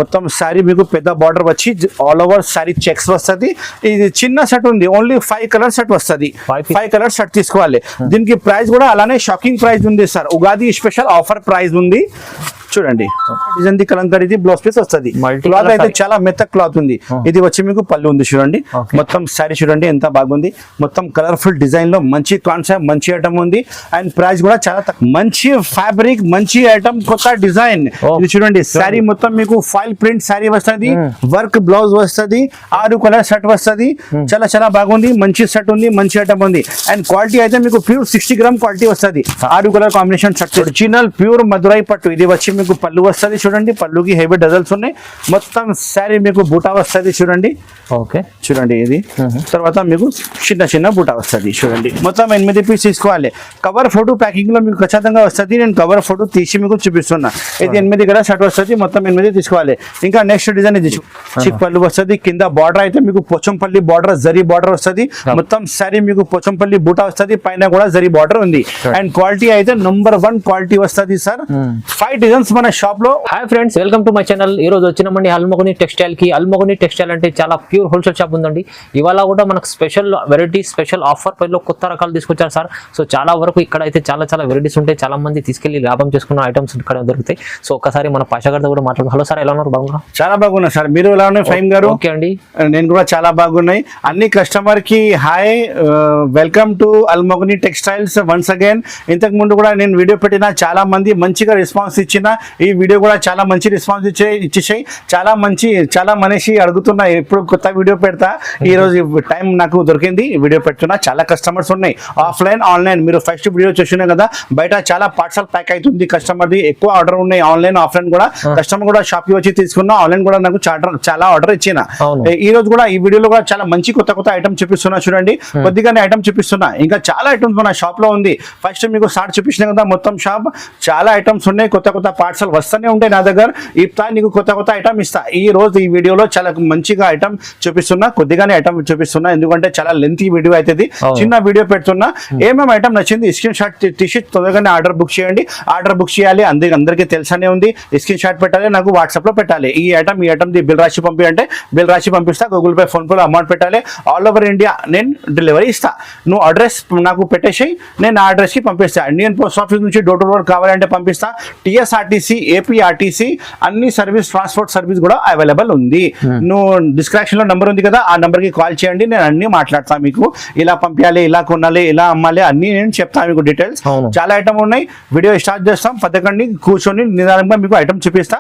మొత్తం సారీ మీకు పెద్ద బార్డర్ వచ్చి ఆల్ ఓవర్ సారీ చెక్స్ వస్తుంది. ఇది చిన్న సెట్ ఉంది, ఓన్లీ 5 కలర్ సెట్ వస్తుంది. 5 కలర్ సెట్ తీసుకోవాలి. దీనికి ప్రైస్ కూడా అలానే షాకింగ్ ప్రైస్ ఉంది sir. Ugadi special offer price ఉంది. చూడండి డిజైన్ ది కలంకారీ బ్లౌజ్ పీస్ వస్తుంది. క్లాత్ అయితే చాలా మెత్త క్లాత్ ఉంది. ఇది వచ్చి మీకు పళ్ళు ఉంది చూడండి. మొత్తం సారీ చూడండి ఎంత బాగుంది. మొత్తం కలర్ఫుల్ డిజైన్ లో మంచి కాన్సెప్ట్ మంచి ఐటమ్ ఉంది. అండ్ ప్రైస్ కూడా చాలా మంచి ఫ్యాబ్రిక్ మంచి ఐటమ్ కొత్త డిజైన్. ఇది చూడండి సారీ మొత్తం మీకు ఫైల్ ప్రింట్ సారీ వస్తుంది. వర్క్ బ్లౌజ్ వస్తుంది. 6 కలర్ సెట్ వస్తుంది. చాలా చాలా బాగుంది. మంచి సెట్ ఉంది. మంచి ఐటమ్ ఉంది. అండ్ క్వాలిటీ అయితే మీకు ప్యూర్ 60 గ్రామ్ క్వాలిటీ వస్తుంది. 6 colour combination set original pure Madurai పట్టు. ఇది వచ్చి మీకు పళ్ళు వస్తుంది చూడండి. పళ్ళుకి హెవీ డజల్స్ ఉన్నాయి. మొత్తం సారీ మీకు బూటా వస్తుంది చూడండి. ఓకే చూడండి ఇది తర్వాత మీకు చిన్న చిన్న బూటా వస్తుంది చూడండి. మొత్తం 8 పీస్ తీసుకోవాలి. కవర్ ఫోటో ప్యాకింగ్ లో మీకు ఖచ్చితంగా వస్తుంది. నేను కవర్ ఫోటో తీసి మీకు చూపిస్తున్నా. ఇది 8 కలర్ షర్ట్ వస్తుంది. మొత్తం 8 తీసుకోవాలి. ఇంకా నెక్స్ట్ డిజైన్ ఇది చిక్ పళ్ళు వస్తుంది. కింద బార్డర్ అయితే మీకు పోచంపల్లి బార్డర్ జరీ బార్డర్ వస్తుంది. మొత్తం సారీ మీకు పోచంపల్లి బూటా వస్తుంది. పైన కూడా జరీ బార్డర్ ఉంది. అండ్ క్వాలిటీ అయితే నంబర్ 1 క్వాలిటీ వస్తుంది సార్. 5 డిజైన్స్ మన షాప్ లో. Hi friends, welcome to my channel. ఈ రోజు వచ్చినామండి అల్మోగని టెక్స్టైల్ కి. అల్మోగని టెక్స్టైల్ అంటే చాలా ప్యూర్ హోల్సేల్ షాప్ ఉందండి. ఇవాళ కూడా మనకు స్పెషల్ వెరైటీ స్పెషల్ ఆఫర్ పైలో కొత్త రకాలు తీసుకొచ్చారు సార్. సో చాలా వరకు ఇక్కడ అయితే చాలా చాలా వెరైటీస్ ఉంటాయి. చాలా మంది తీసుకెళ్లి లాభం చేసుకున్న ఐటమ్స్ ఇక్కడ దొరుకుతాయి. సో ఒకసారి మన పాషా గారితో కూడా మాట్లాడదాం. హలో సార్, ఎలా ఉన్నారు? బాగున్నా? చాలా బాగున్నా సార్. మీరు ఎలా ఉన్నాయి ఫైమ్ గారు? ఓకే అండి, నేను కూడా చాలా బాగున్నాయి. అన్ని కస్టమర్ కి హాయ్, వెల్కమ్ టు అల్మోగని టెక్స్టైల్స్ వన్స్ అగైన్. ఇంతకు ముందు కూడా నేను వీడియో పెట్టిన చాలా మంది మంచిగా రెస్పాన్స్ ఇచ్చిన. ఈ వీడియో కూడా చాలా మంచి రెస్పాన్స్ ఇచ్చేసాయి. చాలా మనిషి అడుగుతున్నా ఎప్పుడు కొత్త వీడియో పెడతా. ఈ రోజు టైం నాకు దొరికింది, వీడియో పెడుతున్నా. చాలా కస్టమర్స్ ఉన్నాయి ఆఫ్లైన్ ఆన్లైన్. మీరు ఫస్ట్ వీడియో చూసినా కదా, బయట చాలా పార్సల్ ప్యాక్ అవుతుంది కస్టమర్ది. ఎక్కువ ఆర్డర్ ఉన్నాయి ఆన్లైన్ ఆఫ్లైన్ కూడా. కస్టమర్ కూడా షాప్ కి వచ్చి తీసుకున్నా. ఆన్లైన్ కూడా నాకు చాలా ఆర్డర్ ఇచ్చిన. ఈ రోజు కూడా ఈ వీడియోలో కూడా చాలా మంచి కొత్త ఐటమ్ చూపిస్తున్నా చూడండి. కొద్దిగానే ఐటమ్ చూపిస్తున్నా. ఇంకా చాలా ఐటమ్స్ మన షాప్ లో ఉంది. ఫస్ట్ మీకు షార్ట్ చూపించిన కదా, మొత్తం షాప్ చాలా ఐటమ్స్ ఉన్నాయి. కొత్త పార్సల్ వస్తూనే ఉంటాయి నా దగ్గర. ఇస్తా నీకు కొత్త ఐటమ్ ఇస్తా. ఈ రోజు ఈ వీడియోలో చాలా మంచిగా ఐటమ్ చూపిస్తున్నా. కొద్దిగానే ఐటమ్ చూపిస్తున్నా, ఎందుకంటే చాలా లెంతీ వీడియో అవుతుంది. చిన్న వీడియో పెడుతున్నా. ఏమేమి ఐటమ్ నచ్చింది స్క్రీన్ షాట్ తీసి తొందరగానే ఆర్డర్ బుక్ చేయండి. ఆర్డర్ బుక్ చేయాలి అందరికీ తెలుసనే ఉంది. స్క్రీన్ షాట్ పెట్టాలి, నాకు వాట్సాప్ లో పెట్టాలి. ఈ ఐటమ్ బిల్ రాసి పంపి అంటే బిల్ రాసి పంపిస్తా. Google pay phone pay amount పెట్టాలి. ఆల్ ఓవర్ ఇండియా నేను డెలివరీ ఇస్తా. నువ్వు అడ్రస్ నాకు పెట్టేసి నేను ఆ అడ్రస్ కి పంపిస్తా. ఇండియన్ పోస్ట్ ఆఫీస్ నుంచి డోర్ టు డోర్ కావాలంటే పంపిస్తా. టీఎస్ఆర్టీసీ ఏపీఆర్టీసీ అన్ని సర్వీస్ ట్రాన్స్పోర్ట్ సర్వీస్ కూడా అవైలబుల్ ఉంది. నువ్వు డిస్క్రిప్షన్ లో నంబర్ ఉంది కదా, ఆ నంబర్ కి కాల్ చేయండి. నేను అన్ని మాట్లాడతా. మీకు ఇలా పంపించాలి, ఇలా కొనాలి, ఇలా అమ్మాలి అన్ని నేను చెప్తాను మీకు డీటెయిల్స్. చాలా ఐటమ్ ఉన్నాయి. వీడియో స్టార్ట్ చేస్తాం. పదకండి కూర్చొని నిదానంగా మీకు ఐటమ్ చూపిస్తా.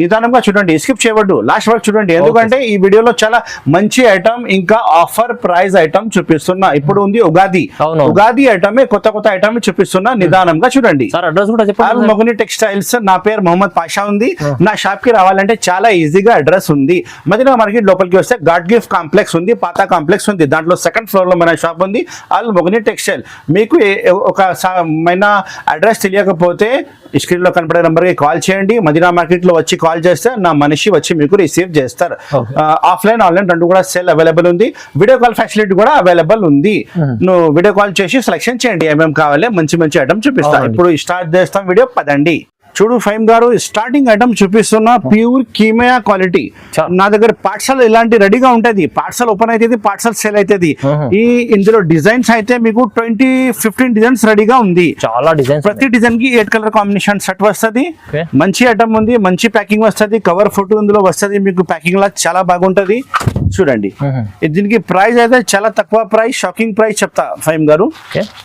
నిదానంగా చూడండి, స్కిప్ చేయవద్దు, లాస్ట్ వరకు చూడండి. ఎందుకంటే ఈ వీడియోలో చాలా మంచి ఐటమ్ ఇంకా ఆఫర్ ప్రైస్ ఐటమ్ చూపిస్తున్నా. ఇప్పుడు ఉంది ఉగాది ఐటమే కొత్త ఐటమ్ చూపిస్తున్నా. నిదానంగా చూడండి. అల్మోగని టెక్స్టైల్స్. నా పేరు మొహమ్మద్ పాషా ఉంది. నా షాప్ కి రావాలంటే చాలా ఈజీగా అడ్రస్ ఉంది. మదీనా మార్కెట్ లోపలికి వస్తే గాడ్ గిఫ్ట్ కాంప్లెక్స్ ఉంది, పాత కాంప్లెక్స్ ఉంది. దాంట్లో సెకండ్ ఫ్లోర్ లో మన షాప్ ఉంది, అల్మోగని టెక్స్టైల్. మీకు ఒక అడ్రస్ తెలియకపోతే స్క్రీన్ లో కనపడే నంబర్ కి కాల్ చేయండి. మదీనా మార్కెట్ లో వచ్చి కాల్ చేస్తే నా మనిషి వచ్చి మీకు రిసీవ్ చేస్తారు. ఆఫ్లైన్ ఆన్లైన్ రెండు కూడా సెల్ అవైలబుల్ ఉంది. వీడియో కాల్ ఫెసిలిటీ కూడా అవైలబుల్ ఉంది. నువ్వు వీడియో కాల్ చేసి సెలెక్షన్ చేయండి. ఏమేమి కావాలి మంచి ఐటమ్ చూపిస్తా. ఇప్పుడు స్టార్ట్ చేస్తాం వీడియో. పదండి. చూడు ఫైమ్ గారు, స్టార్టింగ్ ఐటమ్ చూపిస్తున్నా. ప్యూర్ కీమయా క్వాలిటీ. నా దగ్గర పార్సల్ ఇలాంటి రెడీగా ఉంటది. పార్సల్ ఓపెన్ అవుతుంది, పార్సల్ సేల్ అవుతుంది. ఇందులో డిజైన్స్ అయితే మీకు 20-15 డిజైన్స్ రెడీగా ఉంది. చాలా డిజైన్స్. ప్రతి డిజైన్ కి 8 కలర్ కాంబినేషన్ సెట్ వస్తుంది. మంచి ఐటమ్ ఉంది. మంచి ప్యాకింగ్ వస్తుంది. కవర్ ఫోటో ఇందులో వస్తుంది. మీకు ప్యాకింగ్ లా చాలా బాగుంటది. చూడండి, దీనికి ప్రైస్ అయితే చాలా తక్కువ ప్రైస్, షాకింగ్ ప్రైస్ చెప్తా ఫైమ్ గారు.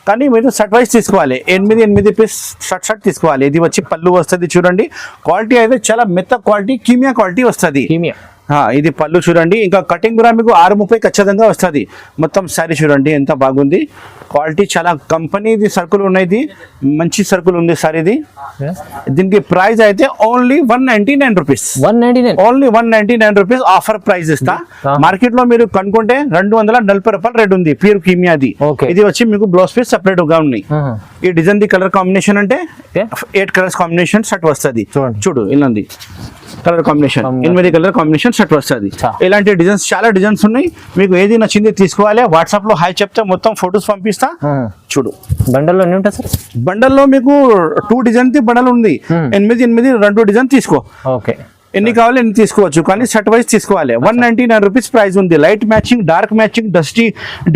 కానీ మీరు సెట్ వైజ్ తీసుకోవాలి. 8 పీస్ షర్ట్ తీసుకోవాలి. ఇది వచ్చి పళ్ళు వస్తుంది. చూడండి, క్వాలిటీ అయితే చాలా మెత్త క్వాలిటీ, కీమియా క్వాలిటీ వస్తుంది. ఇది పళ్ళు చూడండి. ఇంకా కటింగ్ కూడా మీకు 6:30 ఖచ్చితంగా వస్తుంది. మొత్తం సారీ చూడండి ఎంత బాగుంది. క్వాలిటీ చాలా కంపెనీది సరుకులు ఉన్నాయి. మంచి సరుకులు ఉంది సార్ ఇది. దీనికి ప్రైస్ అయితే only 199 rupees. Only 199 rupees offer price ఇస్తా. మార్కెట్ లో మీరు కనుక్కుంటే 240 రూపాయలు రేట్ ఉంది ప్యూర్ కీమియాది. ఇది వచ్చి మీకు బ్లౌజ్ పీస్ సెపరేట్ గా ఉన్నాయి. ఈ డిజైన్ ది కలర్ కాంబినేషన్ అంటే 8 కలర్స్ కాంబినేషన్ సెట్ వస్తుంది. చూడు ఇలా ఉంది colour combination. 8 colour combination set వస్తుంది. ఇలాంటి డిజైన్స్ చాలా డిజైన్స్ ఉన్నాయి. మీకు ఏది నచ్చింది తీసుకోవాలి. వాట్సాప్ లో హాయ్ చెప్తే మొత్తం ఫొటోస్ పంపిస్తా. చూడు బండల్లో ఎన్ని ఉంటాయి సార్? బండల్లో మీకు 2 డిజైన్ బండల్ ఉంది. 8 2 డిజైన్ తీసుకో. ఓకే. ఎన్ని కావాలి ఎన్ని తీసుకోవచ్చు, కానీ సెట్ వైజ్ తీసుకోవాలి. 199 రూపీస్ ప్రైస్ ఉంది. Light matching, dark matching, dusty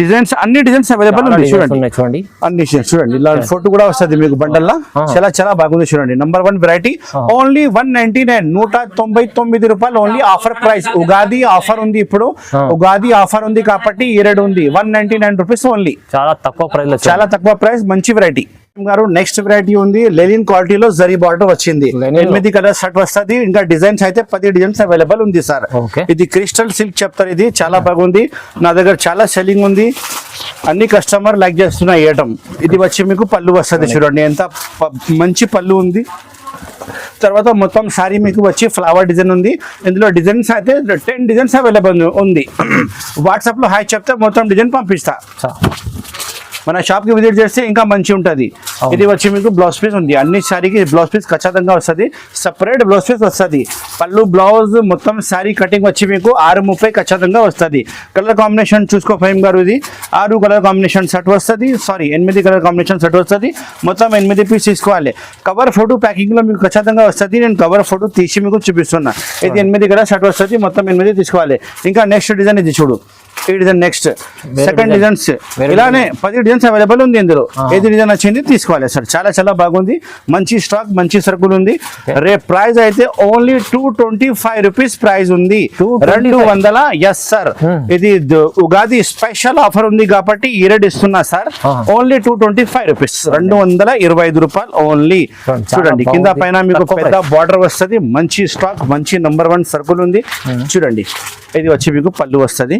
designs, అన్ని డిజైన్స్ అవైలబుల్ ఉంది. చూడండి చూడండి అన్ని డిజైన్స్ చూడండి. ఇలా ఫోటో కూడా వస్తుంది మీకు బండల్ లా. చాలా చాలా బాగుంది చూడండి. నంబర్ 1 వెరైటీ ఓన్లీ 199, 199 రూపాయలు only. Offer price, Ugadi offer ఉంది ఇప్పుడు. ఉగాది ఆఫర్ ఉంది కాబట్టి ఈ రేట్ ఉంది. 199 రూపీస్ ఓన్లీ. చాలా తక్కువ ప్రైస్ లో, చాలా తక్కువ ప్రైస్, మంచి వెరైటీ గారు. నెక్స్ట్ వెరైటీ ఉంది లెనిన్ క్వాలిటీలో జరీ బార్డర్ వచ్చింది. 8 కలర్ షర్ట్ వస్తుంది. ఇంకా డిజైన్స్ అయితే 10 డిజైన్స్ అవైలబుల్ ఉంది సార్. ఇది క్రిస్టల్ సిల్క్ చెప్తారు. ఇది చాలా బాగుంది. నా దగ్గర చాలా సెల్లింగ్ ఉంది. అన్ని కస్టమర్ లైక్ చేస్తున్న ఐటమ్. ఇది వచ్చి మీకు పళ్ళు వస్తుంది. చూడండి ఎంత మంచి పళ్ళు ఉంది. తర్వాత మొత్తం సారీ మీకు వచ్చి ఫ్లవర్ డిజైన్ ఉంది. ఇందులో డిజైన్స్ అయితే 10 డిజైన్స్ అవైలబుల్ ఉంది. వాట్సాప్ లో హాయ్ చెప్తే మొత్తం డిజైన్ పంపిస్తా. మన షాప్ కి విజిట్ చేస్తే ఇంకా మంచి ఉంటది. ఇది వచ్చి మీకు బ్లౌజ్ పీస్ ఉంది. అన్ని సారీకి బ్లౌజ్ పీస్ ఖచ్చితంగా వస్తుంది. సపరేట్ బ్లౌజ్ పీస్ వస్తుంది. పళ్ళు బ్లౌజ్ మొత్తం సారీ కటింగ్ వచ్చి మీకు 630 ఖచ్చితంగా వస్తుంది. కలర్ కాంబినేషన్ చూసుకో ఫైమ్ గారు. ఇది 6 కలర్ కాంబినేషన్ సెట్ వస్తుంది. సారీ 8 కలర్ కాంబినేషన్ సెట్ వస్తుంది. మొత్తం 8 పీస్ తీసుకోవాలి. కవర్ ఫోటో ప్యాకింగ్ లో మీకు ఖచ్చితంగా వస్తుంది. నేను కవర్ ఫోటో తీసి మీకు చూపిస్తున్నా. ఇది 8 కలర్ సెట్ వస్తుంది. మొత్తం 8 తీసుకోవాలి. ఇంకా నెక్స్ట్ డిజైన్ ఇది చూడు. ఈ డిజైన్ నెక్స్ట్ సెకండ్ డిజైన్స్ ఇలానే 10 డిజైన్స్ అవైలబుల్ ఉంది. ఇందులో ఏది డిజైన్ వచ్చింది తీసుకోవాలి సార్. చాలా చాలా బాగుంది. మంచి స్టాక్, మంచి సరుకులు ఉంది. రేట్ ప్రైస్ అయితే ఓన్లీ 225 రూపీస్ ప్రైస్ ఉంది. 200. Yes sir. ఇది ఉగాది స్పెషల్ ఆఫర్ ఉంది కాబట్టి ఈ రేట్ ఇస్తున్నా సార్. ఓన్లీ 225 రూపీస్, 225 రూపాయలు ఓన్లీ. చూడండి కింద పైన మీకు పెద్ద బార్డర్ వస్తుంది. మంచి స్టాక్, మంచి నంబర్ 1 సరుకులు ఉంది. చూడండి ఇది వచ్చి మీకు పళ్ళు వస్తుంది.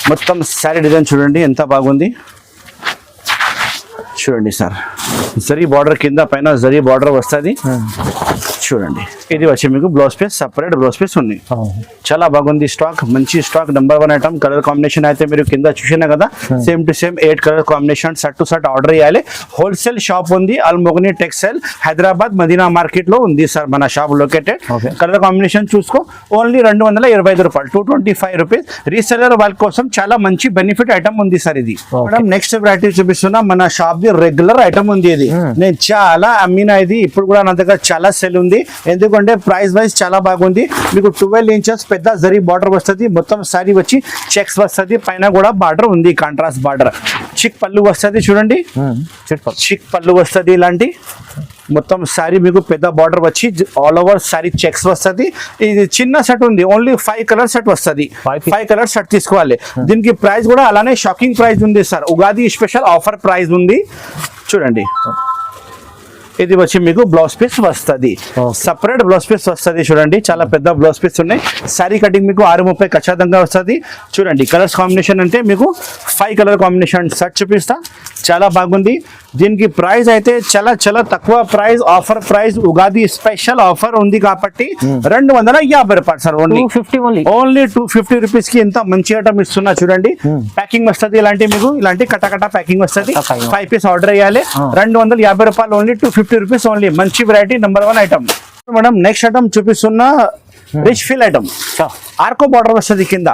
మొత్తం శారీ డిజైన్ చూడండి ఎంత బాగుంది. చూడండి సార్, జరీ బార్డర్ కింద పైన జరీ బార్డర్ వస్తుంది. చూడండి ఇది వచ్చి మీకు blouse piece, separate blouse piece ఉంది. చాలా బాగుంది స్టాక్, మంచి stock. Number 1 item. Colour combination అయితే మీరు కింద చూసినా కదా, same to same 8 colour combination. Shirt to shirt order చేయాలి. హోల్సేల్ షాప్ ఉంది అల్మోగని టెక్స్టైల్, హైదరాబాద్ మదీనా మార్కెట్ లో ఉంది సార్ మన షాప్ లొకేటెడ్. కలర్ కాంబినేషన్ చూసుకో. ఓన్లీ 225 రూపాయలు, 225 రూపీస్. రీసెలర్ వాళ్ళ కోసం చాలా మంచి బెనిఫిట్ ఐటమ్ ఉంది సార్ ఇది. మేడం నెక్స్ట్ వెరైటీ చూపిస్తున్నా. మన షాప్ ది రెగ్యులర్ ఐటమ్ ఉంది. ఇది నేను చాలా అమ్మినా. ఇది ఇప్పుడు కూడా నా దగ్గర చాలా సెల్ ఉంది. ఎందుకంటే ప్రైస్ వైజ్ చాలా బాగుంది. మీకు 12 ఇంచెస్ పెద్ద జరీ బార్డర్ వస్తుంది. మొత్తం సారీ వచ్చి చెక్స్ వస్తుంది. పైన కూడా బార్డర్ ఉంది, కాంట్రాస్ట్ బార్డర్. చిక్ పళ్ళు వస్తుంది. చూడండి చిక్ పళ్ళు వస్తుంది. ఇలాంటి మొత్తం సారీ మీకు పెద్ద బార్డర్ వచ్చి ఆల్ ఓవర్ సారీ చెక్స్ వస్తుంది. ఇది చిన్న సెట్ ఉంది. ఓన్లీ 5 కలర్ సెట్ వస్తుంది. 5 కలర్ సెట్ తీసుకోవాలి. దీనికి ప్రైస్ కూడా అలానే షాకింగ్ ప్రైస్ ఉంది sir. Ugadi special offer price ఉంది. చూడండి ఇది వచ్చి మీకు బ్లౌజ్ పీస్ వస్తుంది. సపరేట్ బ్లౌజ్ పీస్ వస్తుంది. చూడండి చాలా పెద్ద బ్లౌజ్ పీస్ ఉన్నాయి. సారీ కటింగ్ మీకు 630 ఖచ్చితంగా వస్తుంది. చూడండి కలర్స్ కాంబినేషన్ అంటే మీకు 5 కలర్ కాంబినేషన్ సెట్ చూపిస్తా. చాలా బాగుంది. దీనికి ప్రైస్ అయితే చాలా చాలా తక్కువ price, offer price. Ugadi special offer ఉంది కాబట్టి 250 రూపాయలు సార్. ఓన్లీ 250 రూపీస్ కి ఇంత మంచి ఐటమ్ ఇస్తున్నా. చూడండి ప్యాకింగ్ వస్తుంది. ఇలాంటి మీకు ఇలాంటి కటకట ప్యాకింగ్ వస్తుంది. 5 పీస్ ఆర్డర్ చేయాలి. 250 రూపాయలు ఓన్లీ. 250 rupees only. మంచి variety, number 1 item. Madam next item చూపిస్తున్నా. Rich feel item. ఆర్కో బార్డర్ వస్తుంది కింద.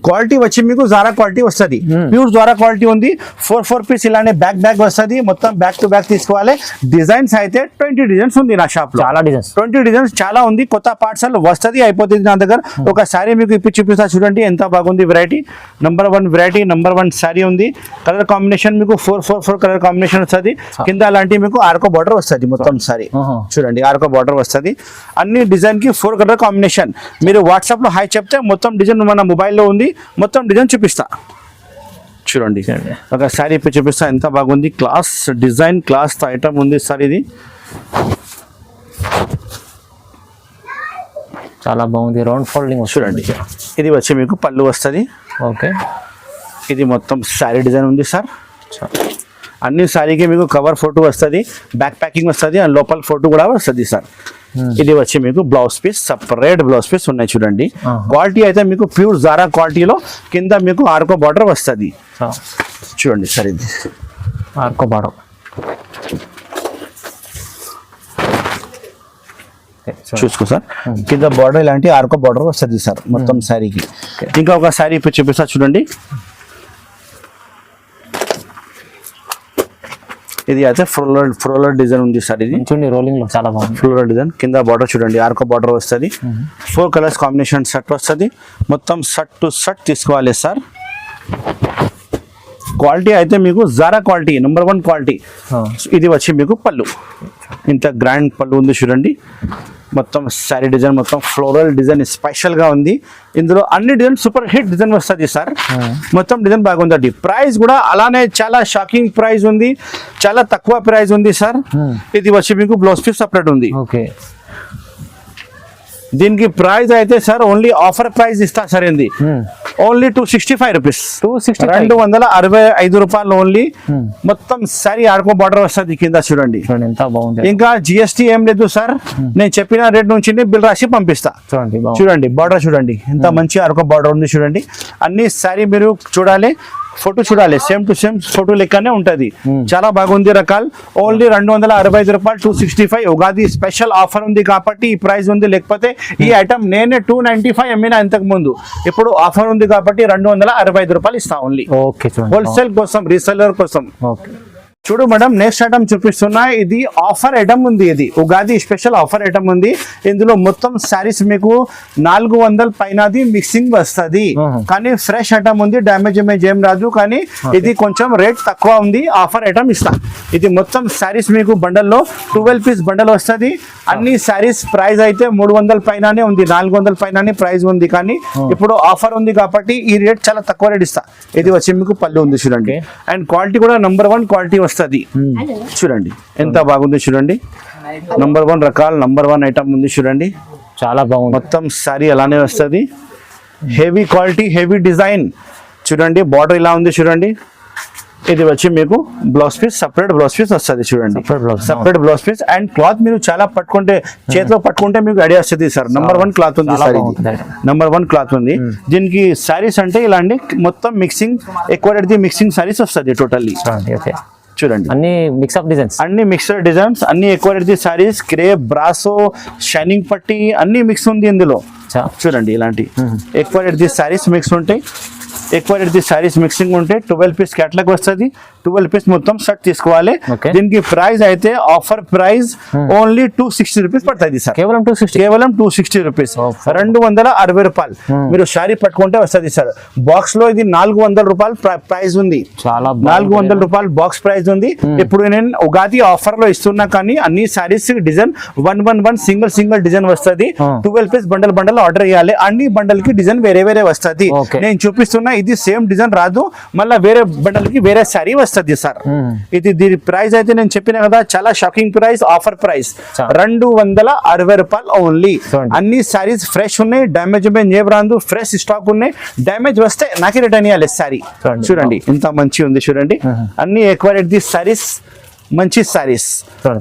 క్వాలిటీ వచ్చి మీకు జారా క్వాలిటీ వస్తుంది. ప్యూర్ జారా క్వాలిటీ ఉంది. 4 పీస్ ఇలానే బ్యాక్ వస్తుంది. మొత్తం బ్యాక్ టు బ్యాక్ తీసుకోవాలి. డిజైన్స్ అయితే 20 డిజైన్స్ ఉంది నా షాప్ లో. చాలా డిజైన్స్, 20 డిజైన్స్ చాలా ఉంది. కొత్త పార్సల్ వస్తుంది, అయిపోతుంది నా దగ్గర. ఒకసారి మీకు ఇప్పి చూపిస్తా. చూడండి ఎంత బాగుంది variety. Number 1 variety, number 1 sorry ఉంది. కలర్ కాంబినేషన్ మీకు 4 కలర్ కాంబినేషన్ వస్తుంది. కింద అలాంటి మీకు ఆర్కో బార్డర్ వస్తుంది. మొత్తం సారీ చూడండి ఆర్కో బార్డర్ వస్తుంది. అన్ని డిజైన్ కి 4 కలర్ కాంబినేషన్. మీరు వాట్సాప్ లో హాయ్ చెప్తే మొత్తం డిజైన్ మన మొబైల్లో ఉంది. మొత్తం డిజైన్ చూపిస్తా. చూడండి ఒక సారీ ఇప్పి చూపిస్తా. ఎంత బాగుంది. క్లాస్ డిజైన్, క్లాస్ ఐటమ్ ఉంది సార్. ఇది చాలా బాగుంది. రౌండ్ ఫోల్డింగ్ చూడండి. ఇది వచ్చి మీకు పళ్ళు వస్తుంది. ఓకే ఇది మొత్తం సారీ డిజైన్ ఉంది సార్. అన్ని సారీకి మీకు కవర్ ఫోటో వస్తుంది, బ్యాక్ ప్యాకింగ్ వస్తుంది, అండ్ లోపల ఫోటో కూడా వస్తుంది సార్. ఇది వచ్చి మీకు blouse piece, separate blouse piece ఉన్నాయి. చూడండి క్వాలిటీ అయితే మీకు ప్యూర్ జారా క్వాలిటీలో. కింద మీకు ఆర్కో బార్డర్ వస్తుంది. చూడండి సార్ ఇది ఆర్కో బార్డర్. చూసుకో సార్. కింద బార్డర్ ఇలాంటి ఆర్కో బార్డర్ వస్తుంది సార్ మొత్తం శారీకి. ఇంకా ఒక శారీ ఇప్పుడు చూపిస్తా. చూడండి ఇది అయితే ఫ్లోరల్ డిజైన్ ఉంది సార్. ఇది చూడండి రోలింగ్ లో చాలా బాగుంది. ఫ్లోరల్ డిజైన్ కింద బార్డర్ చూడండి, ఆర్కో బార్డర్ వస్తుంది. 4 కలర్స్ కాంబినేషన్ షర్ట్ వస్తుంది. మొత్తం షర్ట్ టు షర్ట్ తీసుకోవాలి సార్. క్వాలిటీ అయితే మీకు జారా క్వాలిటీ, నెంబర్ 1 క్వాలిటీ. ఇది వచ్చి మీకు పళ్ళు, ఇంత గ్రాండ్ పళ్ళు ఉంది చూడండి. మొత్తం శారీ డిజైన్ మొత్తం ఫ్లోరల్ డిజైన్ స్పెషల్ గా ఉంది. ఇందులో అన్ని డిజైన్ సూపర్ హిట్ డిజైన్ వస్తుంది సార్. మొత్తం డిజైన్ బాగుందండి. ప్రైస్ కూడా అలానే చాలా షాకింగ్ ప్రైస్ ఉంది, చాలా తక్కువ ప్రైస్ ఉంది సార్. ఇది వచ్చి మీకు బ్లౌజ్ పీస్ సపరేట్ ఉంది. ఓకే, దీనికి ప్రైస్ అయితే సార్ ఓన్లీ ఆఫర్ ప్రైస్ ఇస్తా సార్. ఏంది ఓన్లీ 265 రూపీస్, 265 రూపాయలు ఓన్లీ. మొత్తం సారీ ఆడుకో బార్డర్ వస్తుంది కింద చూడండి. ఎంత బాగుంది. ఇంకా జిఎస్టీ ఏం లేదు సార్. నేను చెప్పిన రేట్ నుంచి బిల్ రాసి పంపిస్తా. చూడండి బార్డర్ చూడండి, ఎంత మంచి ఆడుకో బార్డర్ ఉంది చూడండి. అన్ని సారీ మీరు చూడాలి, ఫోటో చూడాలి, సేమ్ టు సేమ్ ఫోటో లెక్కనే ఉంటది. చాలా బాగుంది రకాలు. ఓన్లీ 265 రూపాయలు, 265. ఉగాది స్పెషల్ ఆఫర్ ఉంది కాబట్టి ఈ ప్రైస్ ఉంది. లేకపోతే ఈ ఐటమ్ నేనే 295 అమ్మినా ఇంతకు ముందు. ఇప్పుడు ఆఫర్ ఉంది కాబట్టి 265 రూపాయలు ఇస్తా ఓన్లీ. ఓకే, హోల్సేల్ కోసం, రీసెల్లర్ కోసం. ఓకే, చూడు మేడం, నెక్స్ట్ ఐటమ్ చూపిస్తున్నా. ఇది ఆఫర్ ఐటమ్ ఉంది, ఇది ఉగాది స్పెషల్ ఆఫర్ ఐటమ్ ఉంది. ఇందులో మొత్తం శారీస్ మీకు 400 పైనది మిక్సింగ్ వస్తుంది. కానీ ఫ్రెష్ ఐటమ్ ఉంది, డ్యామేజ్ ఏం రాదు. కానీ ఇది కొంచెం రేట్ తక్కువ ఉంది. ఆఫర్ ఐటమ్ ఇస్తా. ఇది మొత్తం శారీస్ మీకు బండల్లో 12 పీస్ బండల్ వస్తుంది. అన్ని శారీస్ ప్రైస్ అయితే 300 పైననే ఉంది, 400 పైననే ప్రైస్ ఉంది. కానీ ఇప్పుడు ఆఫర్ ఉంది కాబట్టి ఈ రేట్ చాలా తక్కువ రేట్ ఇస్తా. ఇది వచ్చి మీకు పళ్ళు ఉంది చూడండి. అండ్ క్వాలిటీ కూడా నెంబర్ 1 క్వాలిటీ వస్తుంది. చూడండి ఎంత బాగుంది చూడండి. నంబర్ 1 రకాలు, నంబర్ 1 ఐటమ్ ఉంది చూడండి. చాలా బాగుంది. మొత్తం సారీ అలానే వస్తుంది. హెవీ క్వాలిటీ, హెవీ డిజైన్ చూడండి. బార్డర్ ఇలా ఉంది చూడండి. ఇది వచ్చి మీకు blouse piece, separate blouse piece వస్తుంది చూడండి. Separate blouse piece. And cloth మీరు చాలా పట్టుకుంటే, చేతిలో పట్టుకుంటే మీకు ఐడియా వస్తుంది సార్. నెంబర్ 1 క్లాత్ ఉంది సార్. ఇది నెంబర్ 1 క్లాత్ ఉంది. దీనికి సారీస్ అంటే ఇలాంటి మొత్తం మిక్సింగ్, ఎక్కువ రేట్ది మిక్సింగ్ సారీస్ వస్తుంది టోటల్లీ. చూడండి అన్ని మిక్స్అప్ డిజైన్స్, అన్ని మిక్సర్ డిజైన్స్, అన్ని ఎక్కువ రేట్ది సారీస్. క్రేప్, బ్రాసో, షైనింగ్ పట్టి అన్ని మిక్స్ ఉంది ఇందులో. చూడండి ఇలాంటి ఎక్కువ రేట్ది సారీస్ మిక్స్ ఉంటాయి. ఎక్కువ రేట్ది సారీస్ మిక్సింగ్ ఉంటే 12 పీస్ క్యాట్లాగ్ వస్తుంది. 12 పీస్ మొత్తం షర్ట్ తీసుకోవాలి. దీనికి ప్రైస్ అయితే ఆఫర్ ప్రైస్ ఓన్లీ 260 రూపీస్ పడుతుంది సార్. కేవలం 260 రూపీస్, 260 రూపాయలు. మీరు శారీ పట్టుకుంటే వస్తుంది సార్. బాక్స్ లో ఇది 400 రూపాయలు ప్రైస్ ఉంది. 400 రూపాయలు బాక్స్ ప్రైస్ ఉంది. ఇప్పుడు నేను ఉగాది ఆఫర్ లో ఇస్తున్నా. కానీ అన్ని సారీస్ డిజైన్ 111 సింగిల్ డిజైన్ వస్తుంది. 12 పీస్ బండల్ ఆర్డర్ చేయాలి. అన్ని బండల్ కి డిజైన్ వేరే వస్తుంది. నేను చూపిస్తున్నా, ఇది సేమ్ డిజైన్ రాదు. మళ్ళీ వేరే బండల్ కి వేరే సారీ వస్తుంది సార్. ఇది దీని ప్రైస్ అయితే నేను చెప్పిన కదా, చాలా షాకింగ్ ప్రైస్, ఆఫర్ ప్రైస్ 260 రూపాయలు ఓన్లీ. అన్ని సారీస్ ఫ్రెష్ ఉన్నాయి, డ్యామేజ్ ఏం రాదు. ఫ్రెష్ స్టాక్ ఉన్నాయి. డ్యామేజ్ వస్తే నాకే రిటర్న్ ఇవ్వాలి సారీ. చూడండి ఇంత మంచి ఉంది చూడండి. అన్ని ఎక్కువ రేట్ ది సారీస్, మంచి సారీస్.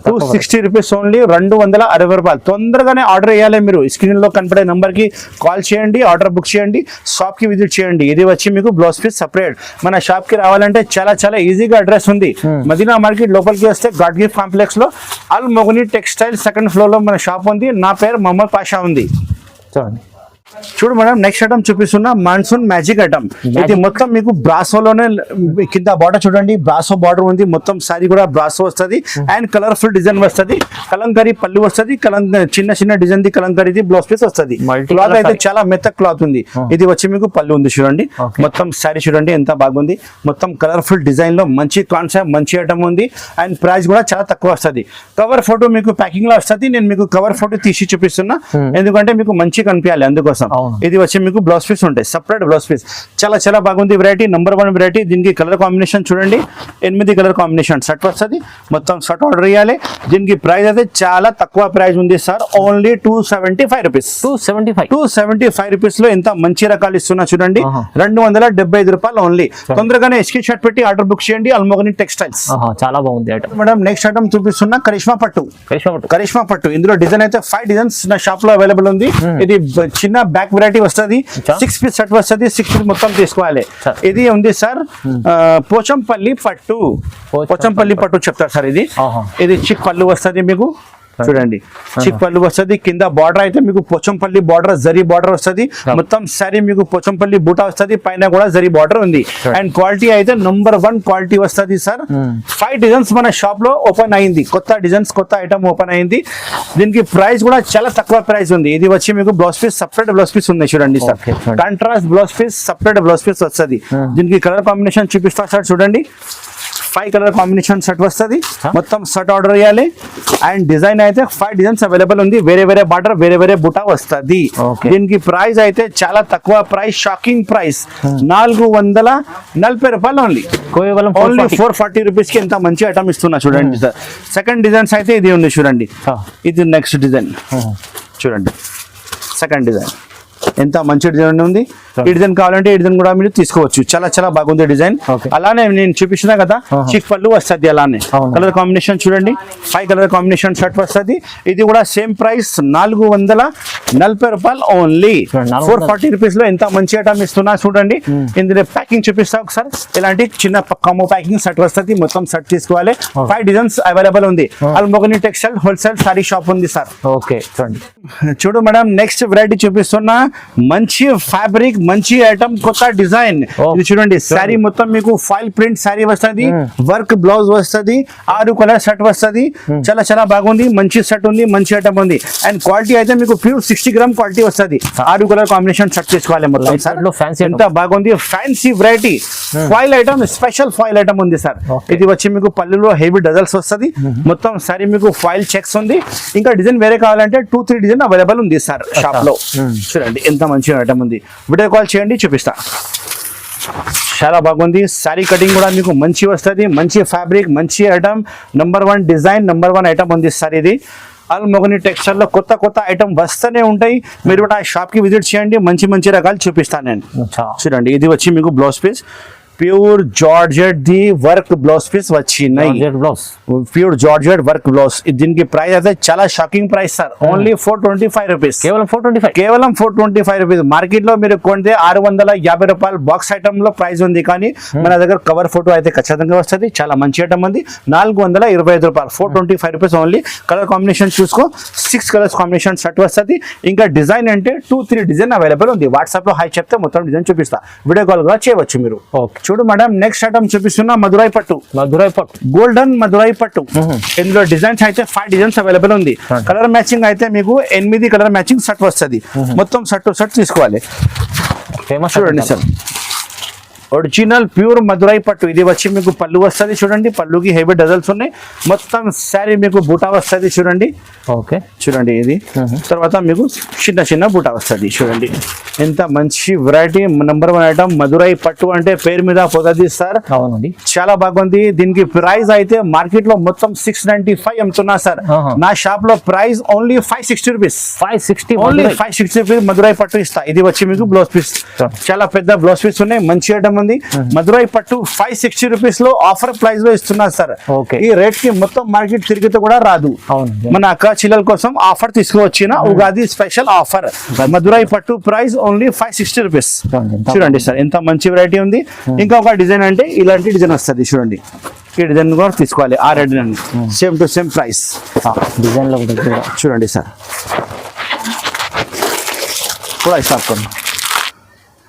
260 రూపీస్ ఓన్లీ, 260 రూపాయలు. తొందరగానే ఆర్డర్ చేయాలి. మీరు స్క్రీన్ లో కనపడే నంబర్ కి కాల్ చేయండి, ఆర్డర్ బుక్ చేయండి, షాప్ కి విజిట్ చేయండి. ఇది వచ్చి మీకు బ్లౌజ్ పీస్ సపరేట్. మన షాప్ కి రావాలంటే చాలా ఈజీగా అడ్రస్ ఉంది. మదీనా మార్కెట్ లోపలికి వస్తే గాడ్ గిఫ్ట్ కాంప్లెక్స్ లో అల్ మొగని టెక్స్టైల్ 2nd ఫ్లోర్ లో మన షాప్ ఉంది. నా పేరు మొహమ్మద్ పాషా ఉంది. చూడండి, చూడు మేడం, నెక్స్ట్ ఐటమ్ చూపిస్తున్నా. Monsoon magic item. ఇది మొత్తం మీకు బ్రాసోలోనే కింద బార్డర్ చూడండి. బ్రాసో బార్డర్ ఉంది. మొత్తం సారీ కూడా బ్రాసో వస్తుంది. అండ్ కలర్ఫుల్ డిజైన్ వస్తుంది. కలంకారీ పళ్ళు వస్తుంది. చిన్న డిజైన్ ది కలంకారీ బ్లౌజ్ పీస్ వస్తుంది. క్లాత్ అయితే చాలా మెత్త క్లాత్ ఉంది. ఇది వచ్చి మీకు పళ్ళు ఉంది చూడండి. మొత్తం సారీ చూడండి ఎంత బాగుంది. మొత్తం కలర్ఫుల్ డిజైన్ లో మంచి కాన్సెప్ట్, మంచి ఐటమ్ ఉంది. అండ్ ప్రైస్ కూడా చాలా తక్కువ వస్తుంది. కవర్ ఫోటో మీకు ప్యాకింగ్ లో వస్తుంది. నేను మీకు కవర్ ఫోటో తీసి చూపిస్తున్నా, ఎందుకంటే మీకు మంచి కనిపించాలి అందుకోసం. ఇది వచ్చి మీకు బ్లౌజ్ పీస్ ఉంటాయి, సపరేట్ బ్లౌజ్ పీస్. చాలా బాగుంది వెరైటీ, నెంబర్ 1 వెరైటీ. దీనికి కలర్ కాంబినేషన్ చూడండి, 8 కలర్ కాంబినేషన్ షర్ట్ వస్తుంది. మొత్తం షర్ట్ ఆర్డర్ చేయాలి. దీనికి ప్రైస్ అయితే చాలా తక్కువ ప్రైస్ ఉంది సార్. Only 275 rupees. 275 రూపీస్ లో ఎంత మంచి రకాలు ఇస్తున్నా చూడండి. 275 రూపాయలు ఓన్లీ. తొందరగానే స్క్రీన్ షాట్ పెట్టి ఆర్డర్ బుక్ చేయండి. అల్మోగని టెక్స్టైల్స్. చాలా బాగుంది ఐటమ్. మేడం నెక్స్ట్ ఐటమ్ చూపిస్తున్నా, కరిష్మా పట్టు. ఇందులో డిజైన్ అయితే 5 డిజైన్స్ నా షాప్ లో అవైలబుల్ ఉంది. ఇది చిన్న బ్యాక్ వెరైటీ వస్తుంది. 6 పీస్ సెట్ వస్తుంది. 6 పీస్ మొత్తం తీసుకోవాలి. ఇది ఉంది సార్ పోచంపల్లి పట్టు చెప్తారు సార్. ఇది చిక్ పళ్ళు వస్తుంది మీకు. చూడండి చిక్ పళ్ళు వస్తుంది, కింద బార్డర్ అయితే మీకు పోచంపల్లి బార్డర్ జరీ బార్డర్ వస్తుంది, మొత్తం సారీ మీకు పోచంపల్లి బూటా వస్తుంది, పైన కూడా జరీ బార్డర్ ఉంది. అండ్ క్వాలిటీ అయితే నంబర్ 1 క్వాలిటీ వస్తుంది సార్. 5 డిజైన్స్ మన షాప్ లో ఓపెన్ అయింది, కొత్త డిజైన్స్ కొత్త ఐటమ్ ఓపెన్ అయింది. దీనికి ప్రైస్ కూడా చాలా తక్కువ ప్రైస్ ఉంది. ఇది వచ్చి మీకు blouse piece separate blouse piece ఉంది చూడండి sir, contrast blouse piece separate blouse piece వస్తుంది. దీనికి కలర్ కాంబినేషన్ చూపిస్తా సార్, చూడండి 5 కలర్ కాంబినేషన్ షర్ట్ వస్తుంది, మొత్తం షర్ట్ ఆర్డర్ చేయాలి. అండ్ డిజైన్ అయితే 5 డిజైన్స్ అవైలబుల్ ఉంది, వేరే వేరే బార్డర్ వేరే వేరే బుటా వస్తుంది. దీనికి ప్రైస్ అయితే చాలా తక్కువ ప్రైస్, షాకింగ్ ప్రైస్ 440 రూపాయలు ఓన్లీ. ఓన్లీ 440 రూపీస్ కి ఎంత మంచి ఐటమ్ ఇస్తున్నా చూడండి సార్. సెకండ్ డిజైన్స్ అయితే ఇది ఉంది చూడండి, ఇది నెక్స్ట్ డిజైన్ చూడండి. సెకండ్ డిజైన్ ఎంత మంచి డిజైన్ ఉంది. ఈ డిజైన్ కావాలంటే ఈ డిజైన్ కూడా మీరు తీసుకోవచ్చు, చాలా చాలా బాగుంది డిజైన్. అలానే నేను చూపించిన కదా చిక్ పళ్ళు వస్తుంది, అలానే కలర్ కాంబినేషన్ చూడండి 5 కలర్ కాంబినేషన్ షర్ట్ వస్తుంది. ఇది కూడా సేమ్ ప్రైస్ 440 రూపాయలు ఓన్లీ. 440 రూపీస్ లో ఎంత మంచి ఐటమ్ ఇస్తున్నా చూడండి. ఇందులో ప్యాకింగ్ చూపిస్తా ఒకసారి, ఇలాంటి చిన్న కమ్మో ప్యాకింగ్ షర్ట్ వస్తుంది, మొత్తం షర్ట్ తీసుకోవాలి. 5 డిజైన్స్ అవైలబుల్ ఉంది. Almogani textile wholesale sorry shop ఉంది సార్. ఓకే చూడండి, చూడు మేడం నెక్స్ట్ వెరైటీ చూపిస్తున్నా, మంచి ఫ్యాబ్రిక్ మంచి ఐటమ్ కొత్త డిజైన్. ఇది చూడండి సారీ మొత్తం మీకు ఫైల్ ప్రింట్ సారీ వస్తుంది, వర్క్ బ్లౌజ్ వస్తుంది, 6 కలర్ షర్ట్ వస్తుంది, చాలా చాలా బాగుంది. మంచి షర్ట్ ఉంది, మంచి ఐటమ్ ఉంది. అండ్ క్వాలిటీ అయితే మీకు ప్యూర్ 60 గ్రామ్ క్వాలిటీ వస్తుంది. 6 కలర్ కాంబినేషన్ షర్ట్ తీసుకోవాలి మొత్తం సార్. ఎంత బాగుంది, fancy variety foil item, special foil item ఉంది సార్. ఇది వచ్చి మీకు పళ్ళులో హెవీ డజల్స్ వస్తుంది, మొత్తం సారీ మీకు ఫాయిల్ చెక్స్ ఉంది. ఇంకా డిజైన్ వేరే కావాలంటే 2-3 డిజైన్ అవైలబుల్ ఉంది సార్ షాప్ లో. చూడండి ఎంత మంచి ఐటమ్ ఉంది, వీడియో కాల్ చేయండి చూపిస్తా. చాలా బాగుంది, సారీ కటింగ్ కూడా మీకు మంచి వస్తుంది, మంచి ఫ్యాబ్రిక్ మంచి item, number 1 design number 1 item ఉంది సార్. ఇది అల్మోగని టెక్స్టైల్ లో కొత్త కొత్త ఐటమ్ వస్తూనే ఉంటాయి, మీరు కూడా షాప్ కి విజిట్ చేయండి, మంచి మంచి రకాలు చూపిస్తాను నేను. చూడండి ఇది వచ్చి మీకు blouse piece pure georgette the work blouse piece వచ్చినాయి, ప్యూర్ జార్జెట్ వర్క్ బ్లౌజ్. దీనికి ప్రైస్ అయితే చాలా shocking price sir, only 425 rupees, కేవలం 425 రూపీస్. మార్కెట్ లో మీరు కొంటే 650 రూపాయలు బాక్స్ ఐటమ్ లో ప్రైస్ ఉంది, కానీ మన దగ్గర కవర్ ఫోటో అయితే ఖచ్చితంగా వస్తుంది. చాలా మంచి ఐటమ్ ఉంది, 425 రూపాయలు, 425 రూపీస్ ఓన్లీ. కలర్ కాంబినేషన్ చూసుకో, 6 కలర్స్ కాంబినేషన్ షర్ట్ వస్తుంది. ఇంకా డిజైన్ అంటే 2-3 డిజైన్ అవైలబుల్ ఉంది. వాట్సాప్ లో హై చెప్తే మొత్తం డిజైన్ చూపిస్తా, వీడియో కాల్ కూడా చేయవచ్చు మీరు. చూడు మేడం నెక్స్ట్ ఐటమ్ చూపిస్తున్నా, మధురై పట్టు గోల్డెన్ మధురై పట్టు. ఇందులో డిజైన్స్ అయితే 5 డిజైన్స్ అవైలబుల్ ఉంది. కలర్ మ్యాచింగ్ అయితే మీకు 8 కలర్ మ్యాచింగ్ షర్ట్ వస్తుంది, మొత్తం షర్ట్ తీసుకోవాలి. చూడండి సార్ ఒరిజినల్ ప్యూర్ మధురై పట్టు. ఇది వచ్చి మీకు పళ్ళు వస్తుంది చూడండి, పళ్ళుకి హెవీ డజల్స్ ఉన్నాయి, మొత్తం శారీ మీకు బూటా వస్తుంది చూడండి. ఓకే చూడండి ఇది తర్వాత మీకు చిన్న చిన్న బూటా వస్తుంది. చూడండి ఎంత మంచి వెరైటీ, నంబర్ 1 ఐటమ్ మధురై పట్టు అంటే పేరు మీద పోతుంది సార్. అవునండి చాలా బాగుంది. దీనికి ప్రైస్ అయితే మార్కెట్ లో మొత్తం 695 అమ్ముతున్నా సార్, నా షాప్ లో price only 560 rupees, only 560 rupees Madurai పట్టు ఇస్తా. ఇది వచ్చి మీకు బ్లౌజ్ పీస్, చాలా పెద్ద బ్లౌజ్ పీస్ ఉన్నాయి, మంచి ఐటమ్ ఉంది. మధురై పట్టు 560 రూపీస్ లో ఆఫర్ ప్రైస్ లో ఇస్తున్నారు సార్. ఈ రేట్ కి మొత్తం మార్కెట్ తిరిగితే కూడా రాదు. మన అక్క చిల్లల కోసం ఆఫర్ తీసుకువచ్చిన ఉగాది స్పెషల్ ఆఫర్. మధురై పట్టు ప్రైస్ ఓన్లీ 560 రూపీస్. చూడండి సార్ ఎంత మంచి వెరైటీ ఉంది. ఇంకా ఒక డిజైన్ అంటే ఇలాంటి డిజైన్ వస్తుంది చూడండి, ఈ డిజైన్ కూడా తీసుకోవాలి. ఆ red same to same price design లో చూడండి సార్. కూడా ఇస్తాను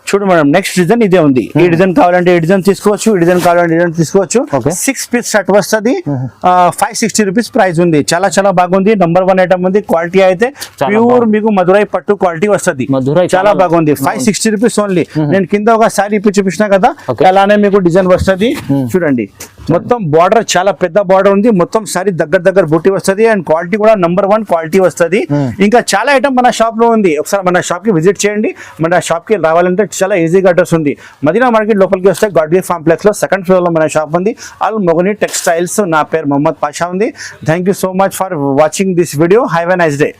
చూడు మేడం నెక్స్ట్ డిజైన్ ఇదే ఉంది. ఈ డిజైన్ కావాలంటే ఈ డిజైన్ తీసుకోవచ్చు, ఈ డిజైన్ కావాలంటే డిజైన్ తీసుకోవచ్చు. 6 పీస్ షర్ట్ వస్తుంది, 560 రూపీస్ ప్రైస్ ఉంది. చాలా చాలా బాగుంది, నంబర్ 1 ఐటమ్ ఉంది. క్వాలిటీ అయితే ప్యూర్ మీకు మధురై పట్టు క్వాలిటీ వస్తుంది, చాలా బాగుంది. 560 రూపీస్ ఓన్లీ. నేను కింద ఒక సారీ ఇప్పి చూపించిన కదా, అలానే మీకు డిజైన్ వస్తుంది చూడండి. మొత్తం బార్డర్ చాలా పెద్ద బార్డర్ ఉంది, మొత్తం సారీ దగ్గర బుట్టి వస్తుంది. అండ్ క్వాలిటీ కూడా నంబర్ 1 క్వాలిటీ వస్తుంది. ఇంకా చాలా ఐటమ్ మన షాప్ లో ఉంది, ఒకసారి మన షాప్ కి విజిట్ చేయండి. మన షాప్ కి రావాలంటే చాలా ఈజీగా అడ్రస్ ఉంది. మదీనా మార్కెట్ లోపలికి వస్తే గాడ్గిర్ కాంప్లెక్స్ లో 2nd ఫ్లోర్ లో మన షాప్ ఉంది, అల్మోగని టెక్స్టైల్స్. నా పేరు మొహమ్మద్ పాషా ఉంది. Thank you so much for watching this video. Have a nice day.